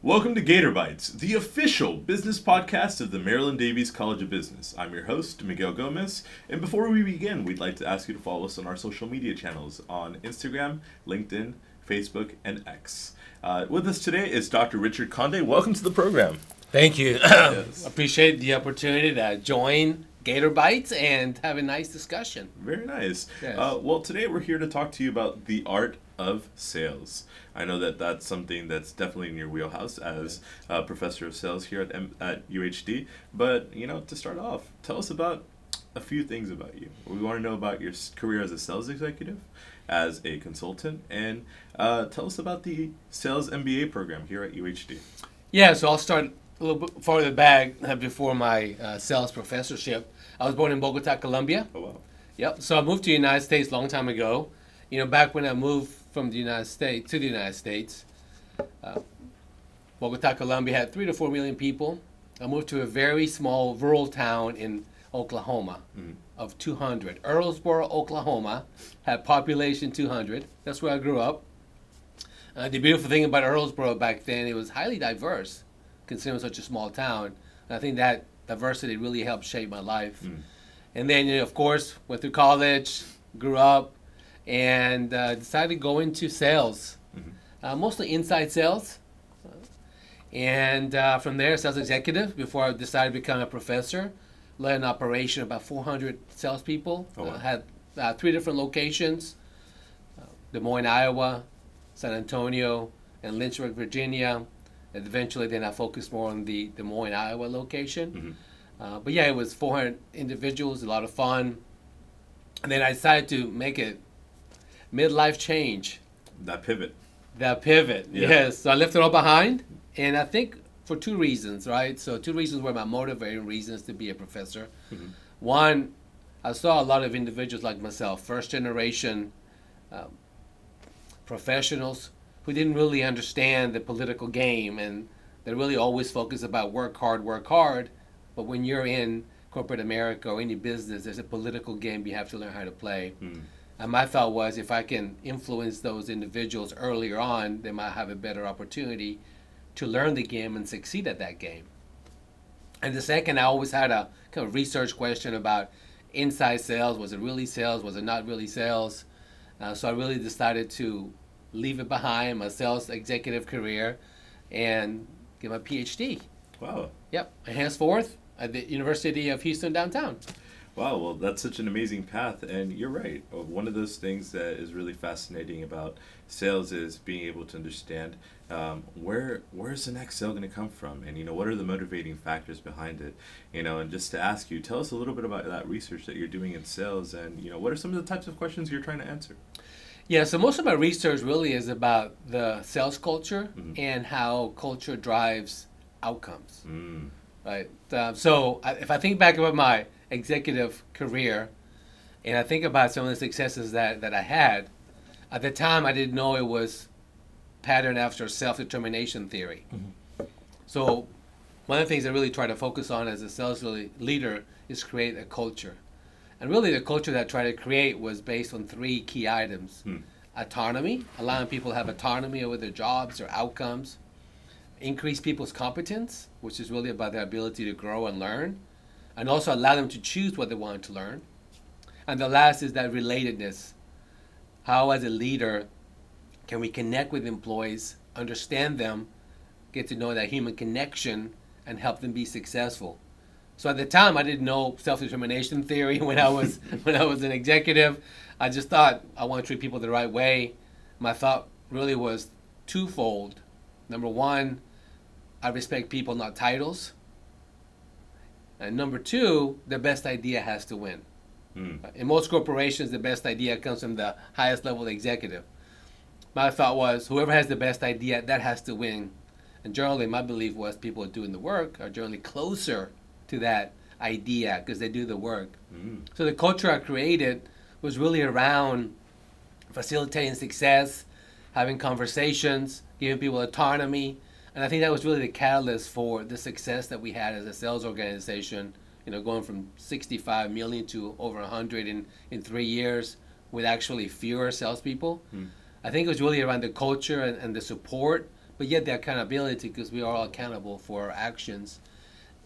Welcome to Gator Bytes, the official business podcast of the Maryland Davies College of Business. I'm your host, Miguel Gomez, and before we begin, we'd like to ask you to follow us on our social media channels on Instagram, LinkedIn, Facebook, and X. With us today is Dr. Richard Conde. Welcome to the program. Thank you. Yes. Appreciate the opportunity to join Gator Bytes and have a nice discussion. Very nice. Yes. Well, today we're here to talk to you about the art of sales. I know that that's something that's definitely in your wheelhouse as a professor of sales here at UHD. But, to start off, tell us about a few things about you. We want to know about your career as a sales executive, as a consultant, and tell us about the sales MBA program here at UHD. Yeah, so I'll start a little bit farther back before my sales professorship. I was born in Bogota, Colombia. Oh, wow. Yep. So I moved to the United States a long time ago. Back when I moved from the United States to the United States, Bogota, Colombia had 3 to 4 million people. I moved to a very small rural town in Oklahoma of 200. Earlsboro, Oklahoma had population 200. That's where I grew up. The beautiful thing about Earlsboro back then, it was highly diverse, considering such a small town. And I think that diversity really helped shape my life. And then, of course, went through college, grew up, and decided to go into sales, mostly inside sales. And from there, sales executive, before I decided to become a professor, led an operation of about 400 salespeople. Oh, wow. Had 3 different locations, Des Moines, Iowa, San Antonio, and Lynchburg, Virginia. And eventually, then I focused more on the Des Moines, Iowa location. But yeah, it was 400 individuals, a lot of fun. And then I decided to make a midlife change. That pivot. That pivot, Yeah. yes. So I left it all behind. And I think for 2 reasons, right? So 2 reasons were my motivating reasons to be a professor. One, I saw a lot of individuals like myself, first generation professionals who didn't really understand the political game, and they really always focus about work hard, work hard. But when you're in corporate America or any business, there's a political game you have to learn how to play. And my thought was, if I can influence those individuals earlier on, they might have a better opportunity to learn the game and succeed at that game. And the second, I always had a kind of research question about inside sales. Was it really sales? Was it not really sales? So I really decided to leave it behind, my sales executive career, and get my PhD. Wow. Yep, and henceforth at the University of Houston downtown. Wow, well, that's such an amazing path, and you're right. One of those things that is really fascinating about sales is being able to understand where's the next sale going to come from, and what are the motivating factors behind it, and just to ask you, tell us a little bit about that research that you're doing in sales, and what are some of the types of questions you're trying to answer? Yeah, so most of my research really is about the sales culture and how culture drives outcomes. Right. So if I think back about my executive career, and I think about some of the successes that I had, at the time I didn't know it was patterned after self-determination theory. So one of the things I really try to focus on as a sales leader is create a culture. And really the culture that I tried to create was based on 3 key items. Autonomy, allowing people to have autonomy over their jobs or outcomes. Increase people's competence, which is really about their ability to grow and learn, and also allow them to choose what they want to learn. And the last is that relatedness. How, as a leader, can we connect with employees, understand them, get to know that human connection, and help them be successful? So at the time, I didn't know self-determination theory when I was an executive. I just thought I want to treat people the right way. My thought really was twofold. Number one, I respect people, not titles. And number 2, the best idea has to win. In most corporations, the best idea comes from the highest level executive. My thought was, whoever has the best idea, that has to win. And generally, my belief was people doing the work are generally closer to that idea because they do the work. So the culture I created was really around facilitating success, having conversations, giving people autonomy. And I think that was really the catalyst for the success that we had as a sales organization, going from 65 million to over 100 in 3 years with actually fewer salespeople. I think it was really around the culture and the support, but yet the accountability because we are all accountable for our actions.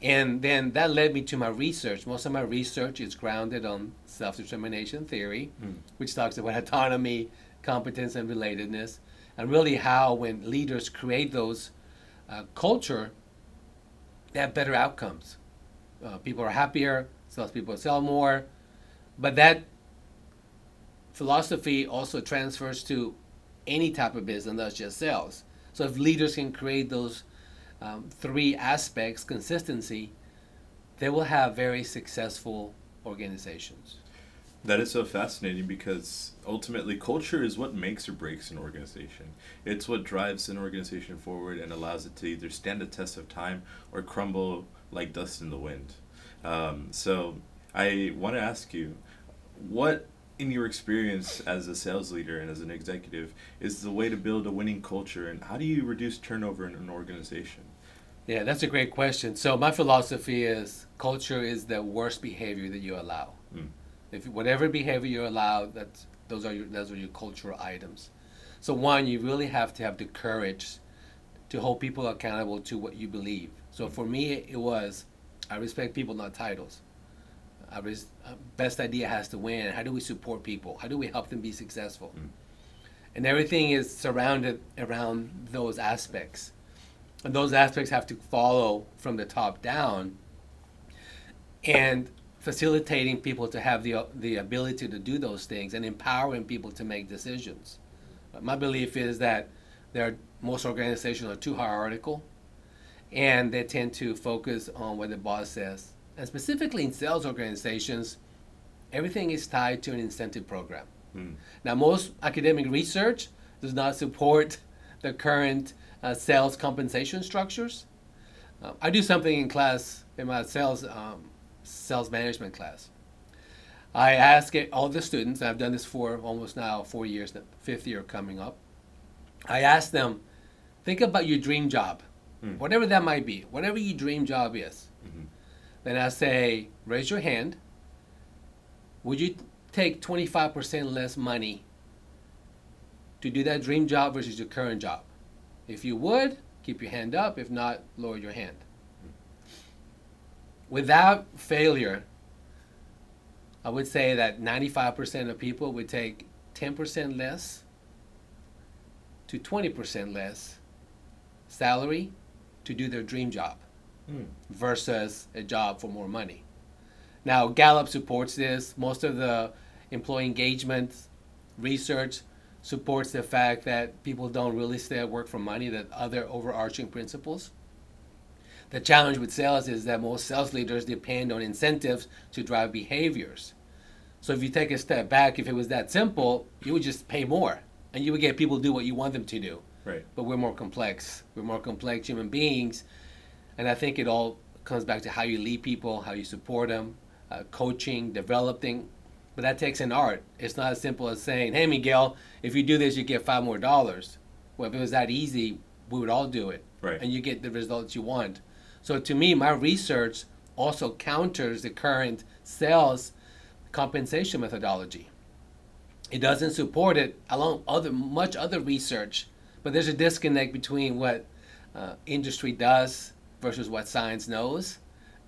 And then that led me to my research. Most of my research is grounded on self-determination theory, which talks about autonomy, competence, and relatedness, and really how when leaders create those culture, they have better outcomes. People are happier, salespeople sell more, but that philosophy also transfers to any type of business, not just sales. So if leaders can create those three aspects, consistency, they will have very successful organizations. That is so fascinating because ultimately culture is what makes or breaks an organization. It's what drives an organization forward and allows it to either stand the test of time or crumble like dust in the wind. So I want to ask you, what in your experience as a sales leader and as an executive is the way to build a winning culture, and how do you reduce turnover in an organization? Yeah, that's a great question. So my philosophy is culture is the worst behavior that you allow. Mm. If whatever behavior you allow, those are your cultural items. So one, you really have to have the courage to hold people accountable to what you believe. So for me, it was I respect people, not titles. Best idea has to win. How do we support people? How do we help them be successful? Mm. And everything is surrounded around those aspects. And those aspects have to follow from the top down. And facilitating people to have the ability to do those things and empowering people to make decisions. My belief is that most organizations are too hierarchical, and they tend to focus on what the boss says. And specifically in sales organizations, everything is tied to an incentive program. Mm. Now, most academic research does not support the current sales compensation structures. I do something in class in my sales management class. I ask all the students, and I've done this for almost now 4 years, the fifth year coming up. I ask them, think about your dream job, whatever that might be, whatever your dream job is. Mm-hmm. Then I say, raise your hand. Would you take 25% less money to do that dream job versus your current job? If you would, keep your hand up. If not, lower your hand. Without failure, I would say that 95% of people would take 10% less to 20% less salary to do their dream job versus a job for more money. Now, Gallup supports this. Most of the employee engagement research supports the fact that people don't really stay at work for money, that other overarching principles. The challenge with sales is that most sales leaders depend on incentives to drive behaviors. So if you take a step back, if it was that simple, you would just pay more and you would get people to do what you want them to do. Right. But we're more complex. We're more complex human beings. And I think it all comes back to how you lead people, how you support them, coaching, developing. But that takes an art. It's not as simple as saying, hey, Miguel, if you do this, you get $5 more. Well, if it was that easy, we would all do it. Right. And you get the results you want. So to me, my research also counters the current sales compensation methodology. It doesn't support it along much other research, but there's a disconnect between what industry does versus what science knows,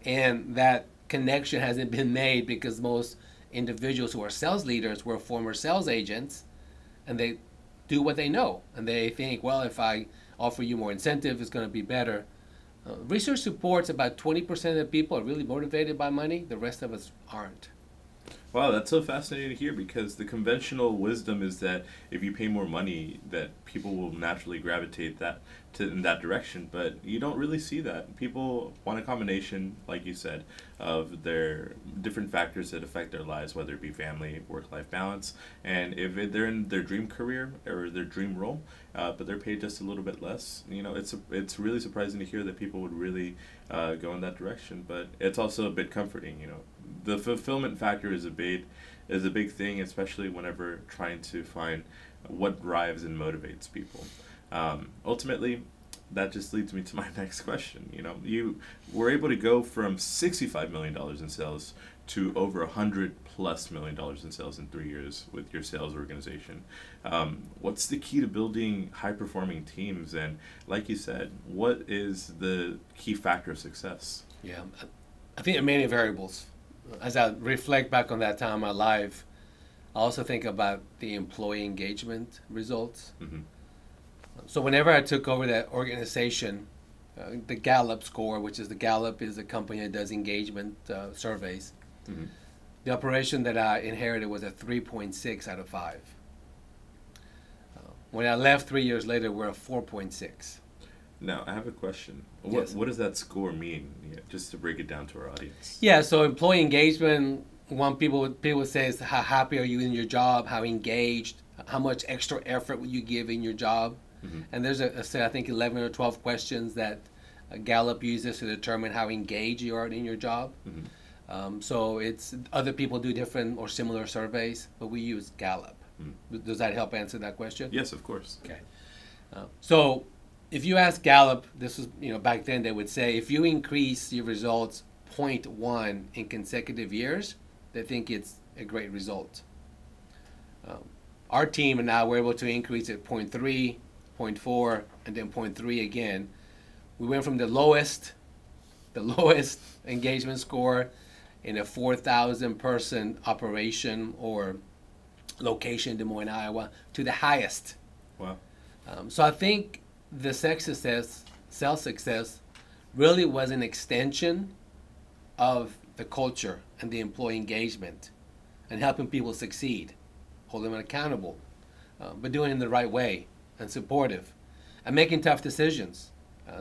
and that connection hasn't been made because most individuals who are sales leaders were former sales agents, and they do what they know, and they think, well, if I offer you more incentive, it's going to be better. Research supports about 20% of the people are really motivated by money. The rest of us aren't. Wow, that's so fascinating to hear, because the conventional wisdom is that if you pay more money, that people will naturally gravitate in that direction. But you don't really see that. People want a combination, like you said, of their different factors that affect their lives, whether it be family, work-life balance, and if they're in their dream career or their dream role, but they're paid just a little bit less. It's really surprising to hear that people would really go in that direction. But it's also a bit comforting. The fulfillment factor is a big thing, especially whenever trying to find what drives and motivates people. Ultimately, that just leads me to my next question. You were able to go from $65 million in sales to over $100+ million in sales in 3 years with your sales organization. What's the key to building high-performing teams? And like you said, what is the key factor of success? Yeah, I think there are many variables. As I reflect back on that time in my life, I also think about the employee engagement results. Mm-hmm. So whenever I took over that organization, the Gallup score, which is Gallup is a company that does engagement surveys. Mm-hmm. The operation that I inherited was a 3.6 out of 5. When I left 3 years later, we're a 4.6. Now, I have a question. Yes. What does that score mean? Just to break it down to our audience. Yeah, so employee engagement, one people say is how happy are you in your job, how engaged, how much extra effort will you give in your job. Mm-hmm. And there's I think 11 or 12 questions that Gallup uses to determine how engaged you are in your job. Mm-hmm. So it's other people do different or similar surveys, but we use Gallup. Mm-hmm. Does that help answer that question? Yes, of course. Okay. So if you ask Gallup, this was back then they would say if you increase your results 0.1 in consecutive years, they think it's a great result. Our team and I were able to increase it 0.3, 0.4, and then 0.3 again. We went from the lowest engagement score in a 4,000 person operation or location in Des Moines, Iowa, to the highest. Wow. So I think the sales success really was an extension of the culture and the employee engagement and helping people succeed, holding them accountable, but doing it in the right way and supportive and making tough decisions.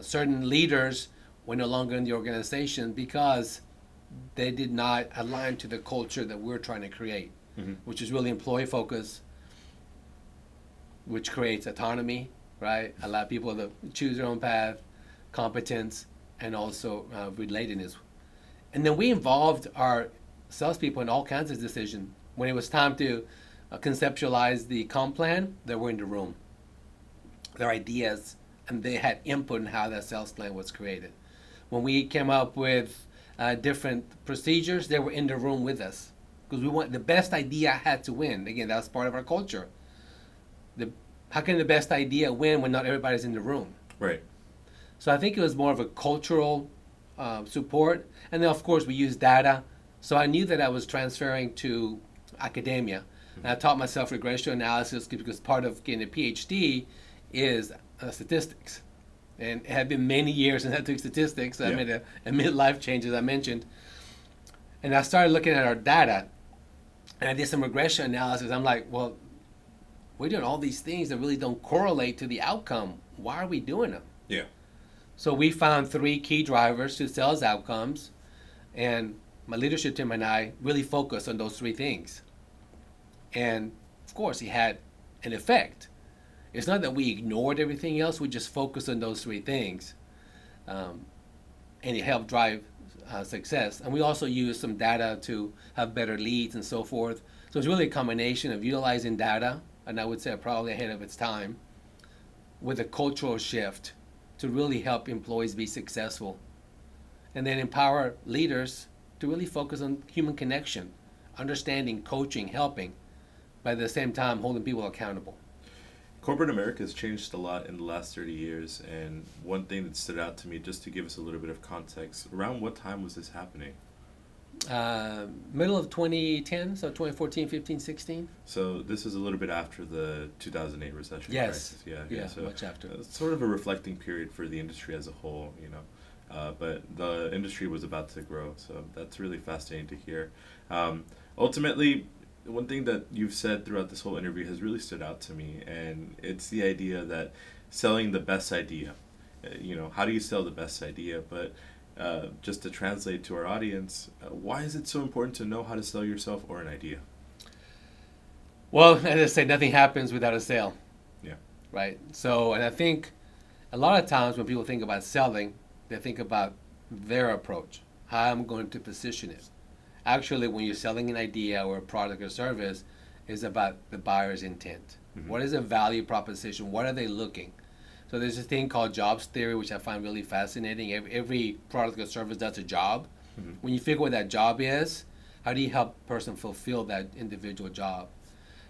Certain leaders were no longer in the organization because they did not align to the culture that we're trying to create, mm-hmm. which is really employee focus, which creates autonomy, right? Allow people to choose their own path, competence, and also relatedness. And then we involved our salespeople in all kinds of decisions. When it was time to conceptualize the comp plan, they were in the room. Their ideas, and they had input in how that sales plan was created. When we came up with different procedures, they were in the room with us because we want the best idea had to win. Again, that's part of our culture. How can the best idea win when not everybody's in the room? Right. So I think it was more of a cultural support. And then, of course, we use data. So I knew that I was transferring to academia. Mm-hmm. And I taught myself regression analysis because part of getting a PhD is statistics. And it had been many years since I took statistics. So I made a midlife change, as I mentioned. And I started looking at our data. And I did some regression analysis. I'm like, well, we're doing all these things that really don't correlate to the outcome. Why are we doing them? Yeah. So we found 3 key drivers to sales outcomes, and my leadership team and I really focused on those 3 things. And of course, it had an effect. It's not that we ignored everything else; we just focused on those 3 things, and it helped drive success. And we also used some data to have better leads and so forth. So it's really a combination of utilizing data, and I would say probably ahead of its time, with a cultural shift to really help employees be successful. And then empower leaders to really focus on human connection, understanding, coaching, helping, but at the same time holding people accountable. Corporate America has changed a lot in the last 30 years, and one thing that stood out to me, just to give us a little bit of context, around what time was this happening? Middle of 2010, so 2014, 15, 16. So this is a little bit after the 2008 recession yes. crisis. Yeah, so much after. It's sort of a reflecting period for the industry as a whole, but the industry was about to grow, so that's really fascinating to hear. Ultimately, one thing that you've said throughout this whole interview has really stood out to me, and it's the idea that selling the best idea. How do you sell the best idea? But just to translate to our audience, why is it so important to know how to sell yourself or an idea? Well, as I say, nothing happens without a sale. Yeah. Right? So, and I think a lot of times when people think about selling, they think about their approach, how I'm going to position it. Actually, when you're selling an idea or a product or service, it's about the buyer's intent. Mm-hmm. What is the value proposition? What are they looking? So there's this thing called jobs theory, which I find really fascinating. Every product or service does a job. Mm-hmm. When you figure what that job is, how do you help a person fulfill that individual job?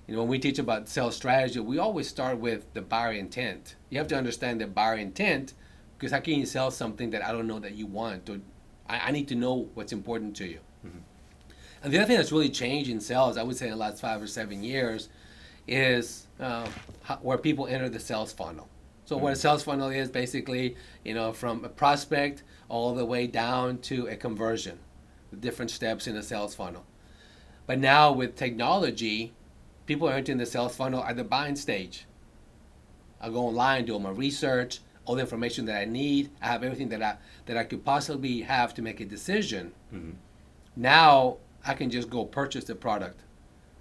When we teach about sales strategy, we always start with the buyer intent. You have to understand the buyer intent, because how can you sell something that I don't know that you want? Or I need to know what's important to you. Mm-hmm. And the other thing that's really changed in sales, I would say in the last 5 or 7 years, is where people enter the sales funnel. So what a sales funnel is basically, from a prospect all the way down to a conversion, the different steps in a sales funnel. But now with technology, people are entering the sales funnel at the buying stage. I go online, do my research, all the information that I need. I have everything that I could possibly have to make a decision. Mm-hmm. Now I can just go purchase the product.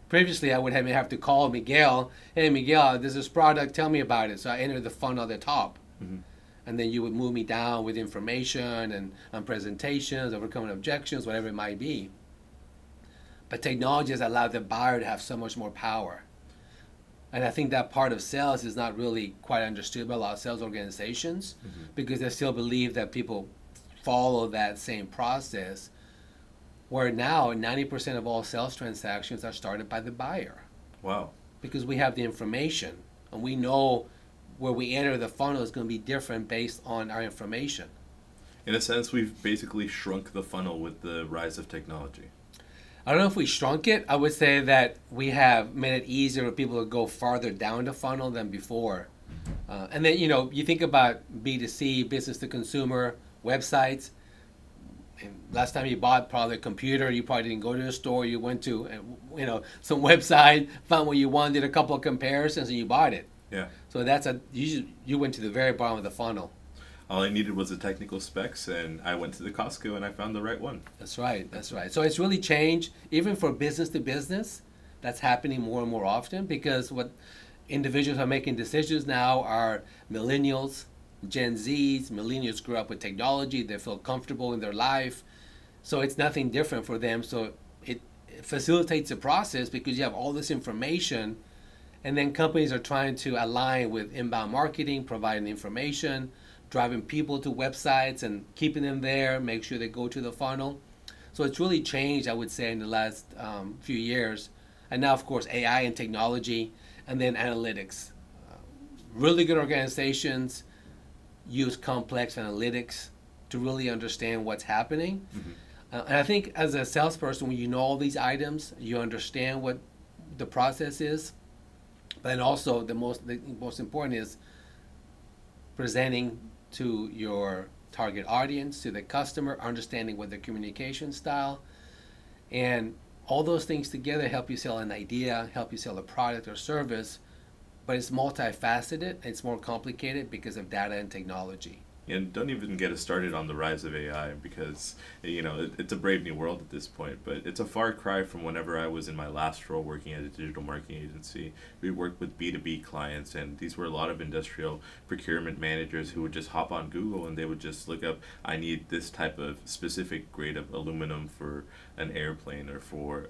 Previously, I would have to call Miguel. Hey, Miguel, there's this product. Tell me about it. So I enter the funnel at the top. Mm-hmm. And then you would move me down with information and presentations, overcoming objections, whatever it might be. But technology has allowed the buyer to have so much more power. And I think that part of sales is not really quite understood by a lot of sales organizations, Mm-hmm. because they still believe that people follow that same process, where now 90% of all sales transactions are started by the buyer. Wow. Because we have the information and we know where we enter the funnel is going to be different based on our information. In a sense, we've basically shrunk the funnel with the rise of technology. I don't know if we shrunk it. I would say that we have made it easier for people to go farther down the funnel than before. And then, you think about B2C, business to consumer, websites. And last time you bought probably a computer, you probably didn't go to the store. You went to, some website, found what you wanted, did a couple of comparisons, and you bought it. Yeah. So you went to the very bottom of the funnel. All I needed was the technical specs, and I went to the Costco and I found the right one. That's right. So it's really changed, even for business to business. That's happening more and more often, because what individuals are making decisions now are millennials, Gen Zs. Millennials grew up with technology. They feel comfortable in their life. So it's nothing different for them. So it facilitates the process, because you have all this information, and then companies are trying to align with inbound marketing, providing information, driving people to websites and keeping them there, make sure they go to the funnel. So it's really changed, I would say, in the last few years. And now, of course, AI and technology, and then analytics. Really good organizations use complex analytics to really understand what's happening. Mm-hmm. And I think as a salesperson, when you know all these items, you understand what the process is. But then also the most important is presenting to your target audience, to the customer, understanding what their communication style, and all those things together help you sell an idea, help you sell a product or service. But it's multifaceted, it's more complicated because of data and technology. And don't even get us started on the rise of AI, because it's a brave new world at this point, but it's a far cry from whenever I was in my last role working at a digital marketing agency. We worked with B2B clients, and these were a lot of industrial procurement managers who would just hop on Google and they would just look up, I need this type of specific grade of aluminum for an airplane or for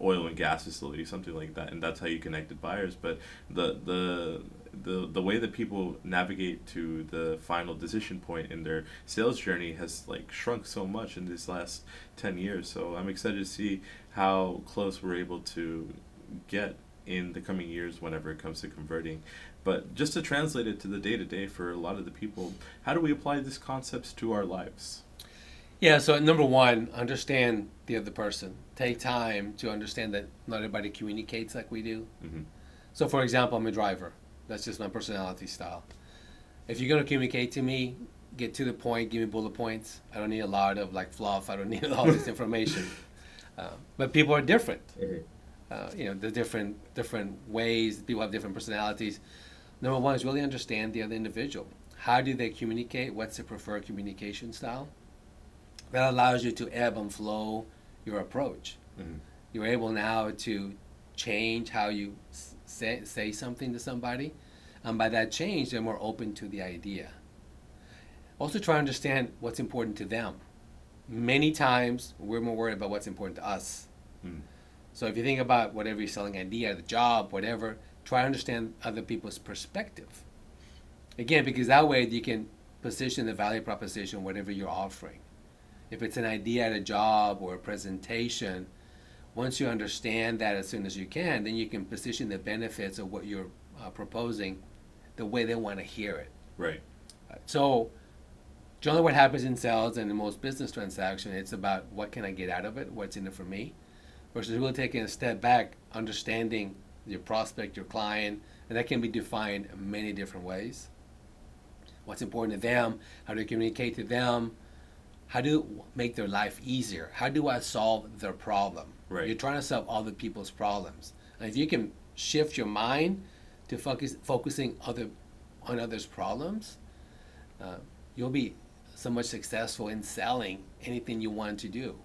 oil and gas facility, something like that, and that's how you connected buyers. But the way that people navigate to the final decision point in their sales journey has shrunk so much in these last 10 years. So I'm excited to see how close we're able to get in the coming years whenever it comes to converting. But just to translate it to the day-to-day for a lot of the people, how do we apply these concepts to our lives? Yeah, so number one, understand the other person. Take time to understand that not everybody communicates like we do. Mm-hmm. So for example, I'm a driver. That's just my personality style. If you're going to communicate to me, get to the point, give me bullet points. I don't need a lot of fluff. I don't need all this information. But people are different. Mm-hmm. There's different ways. People have different personalities. Number one is really understand the other individual. How do they communicate? What's their preferred communication style? That allows you to ebb and flow your approach. Mm-hmm. You're able now to change how you say something to somebody, and by that change, they're more open to the idea. Also try to understand what's important to them. Many times, we're more worried about what's important to us. Mm-hmm. So if you think about whatever you're selling, idea, the job, whatever, try to understand other people's perspective. Again, because that way you can position the value proposition, whatever you're offering. If it's an idea at a job or a presentation, once you understand that as soon as you can, then you can position the benefits of what you're proposing the way they want to hear it. Right. So, generally, what happens in sales and in most business transactions, it's about what can I get out of it, what's in it for me, versus really taking a step back, understanding your prospect, your client, and that can be defined many different ways. What's important to them, how do you communicate to them, how do you make their life easier, how do I solve their problem? Right. You're trying to solve other people's problems. And if you can shift your mind to focusing on others' problems, you'll be so much successful in selling anything you want to do.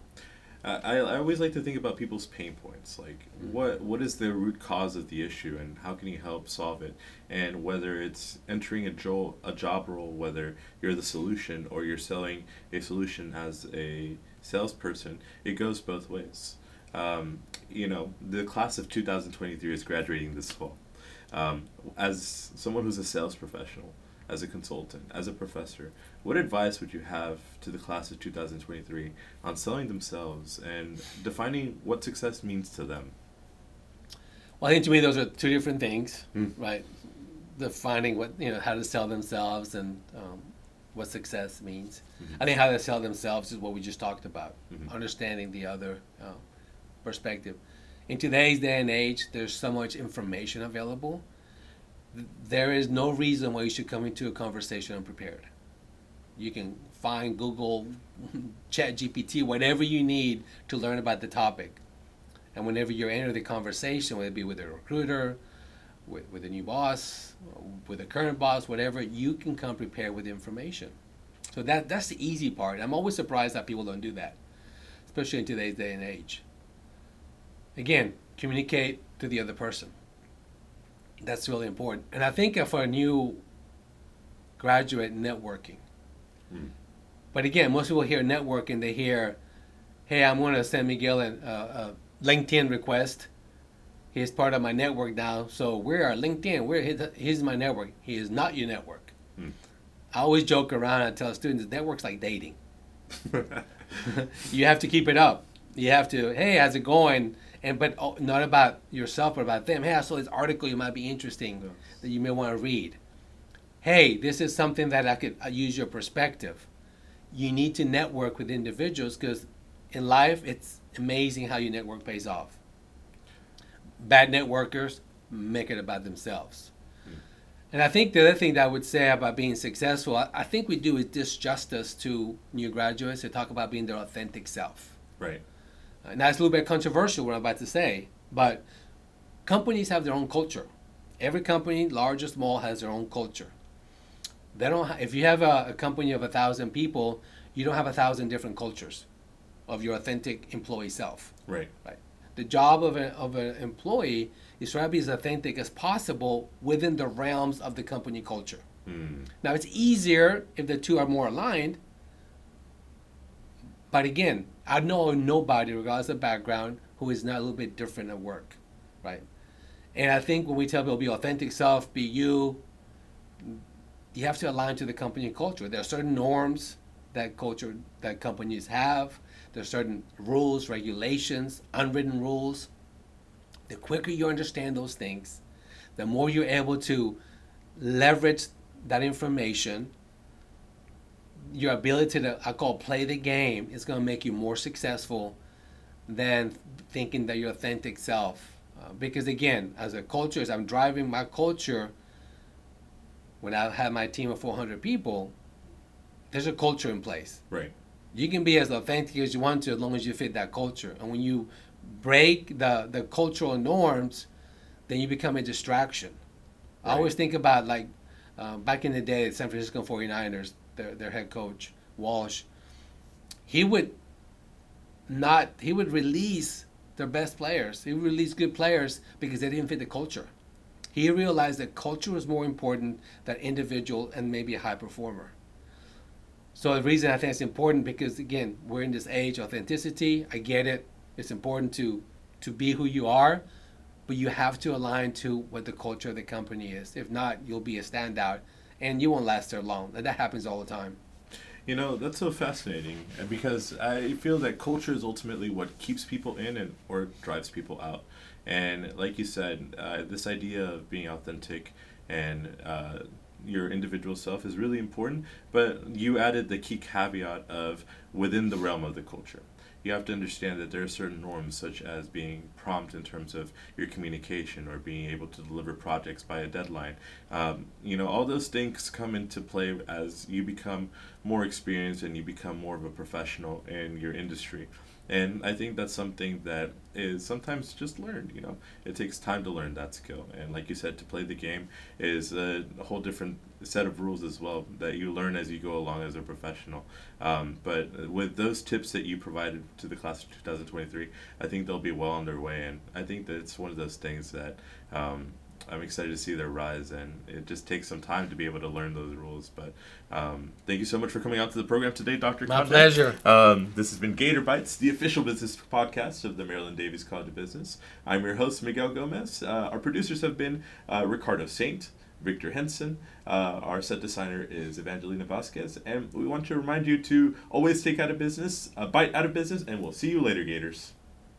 I always like to think about people's pain points, like what is the root cause of the issue and how can you help solve it, and whether it's entering a job role, whether you're the solution or you're selling a solution as a salesperson, it goes both ways. The class of 2023 is graduating this fall. As someone who's a sales professional, as a consultant, as a professor, what advice would you have to the class of 2023 on selling themselves and defining what success means to them? Well, I think to me those are two different things, right? Defining how to sell themselves and what success means. I think how to sell themselves is what we just talked about, understanding the other perspective. In today's day and age, there's so much information available. There is no reason why you should come into a conversation unprepared. You can find Google, Chat GPT, whatever you need to learn about the topic. And whenever you enter the conversation, whether it be with a recruiter, with a new boss, with a current boss, whatever, you can come prepared with information. So that's the easy part. I'm always surprised that people don't do that, especially in today's day and age. Again, communicate to the other person. That's really important. And I think for a new graduate, networking. But again, most people hear networking, they hear, hey, I'm going to send Miguel a LinkedIn request. He's part of my network now. So we're LinkedIn. He's my network. He is not your network. I always joke around and tell students, network's like dating. You have to keep it up. You have to, hey, how's it going? But not about yourself, but about them. Hey, I saw this article you might be interesting that you may want to read. Hey, this is something that I could use your perspective. You need to network with individuals because in life, it's amazing how your network pays off. Bad networkers make it about themselves. And I think the other thing that I would say about being successful, I think we do is disjustice to new graduates to talk about being their authentic self. Right. Now, it's a little bit controversial what I'm about to say, but companies have their own culture. Every company, large or small, has their own culture. They don't. If you have a company of 1,000 people, you don't have 1,000 different cultures of your authentic employee self. Right. Right. The job of an employee is try to be as authentic as possible within the realms of the company culture. Now, it's easier if the two are more aligned. But again, I know nobody, regardless of background, who is not a little bit different at work, right? And I think when we tell people be authentic self, be you, you have to align to the company culture. There are certain norms that companies have. There are certain rules, regulations, unwritten rules. The quicker you understand those things, the more you're able to leverage that information. Your ability to, I call play the game, is going to make you more successful than thinking that your authentic self. Because again, as a culture, as I'm driving my culture, when I have my team of 400 people, there's a culture in place. Right. You can be as authentic as you want to as long as you fit that culture. And when you break the cultural norms, then you become a distraction. Right. I always think about back in the day, the San Francisco 49ers, their head coach, Walsh, he would release their best players. He would release good players because they didn't fit the culture. He realized that culture was more important than individual and maybe a high performer. So the reason I think it's important because, again, we're in this age of authenticity. I get it. It's important to be who you are, but you have to align to what the culture of the company is. If not, you'll be a standout and you won't last there long. And that happens all the time. That's so fascinating because I feel that culture is ultimately what keeps people in and or drives people out. And like you said, this idea of being authentic and your individual self is really important. But you added the key caveat of within the realm of the culture. You have to understand that there are certain norms, such as being prompt in terms of your communication or being able to deliver projects by a deadline. All those things come into play as you become more experienced and you become more of a professional in your industry. And I think that's something that is sometimes just learned. It takes time to learn that skill. And like you said, to play the game is a whole different set of rules as well that you learn as you go along as a professional. But with those tips that you provided to the class of 2023, I think they'll be well on their way. And I think that it's one of those things that I'm excited to see their rise, and it just takes some time to be able to learn those rules. But thank you so much for coming out to the program today, Dr. My Conde. pleasure. This has been Gator Bytes, the official business podcast of the Maryland Davies College of Business. I'm your host, Miguel Gomez. Our producers have been Ricardo Saint, Victor Henson. Our set designer is Evangelina Vasquez. And we want to remind you to always take out a bite out of business, and we'll see you later, Gators.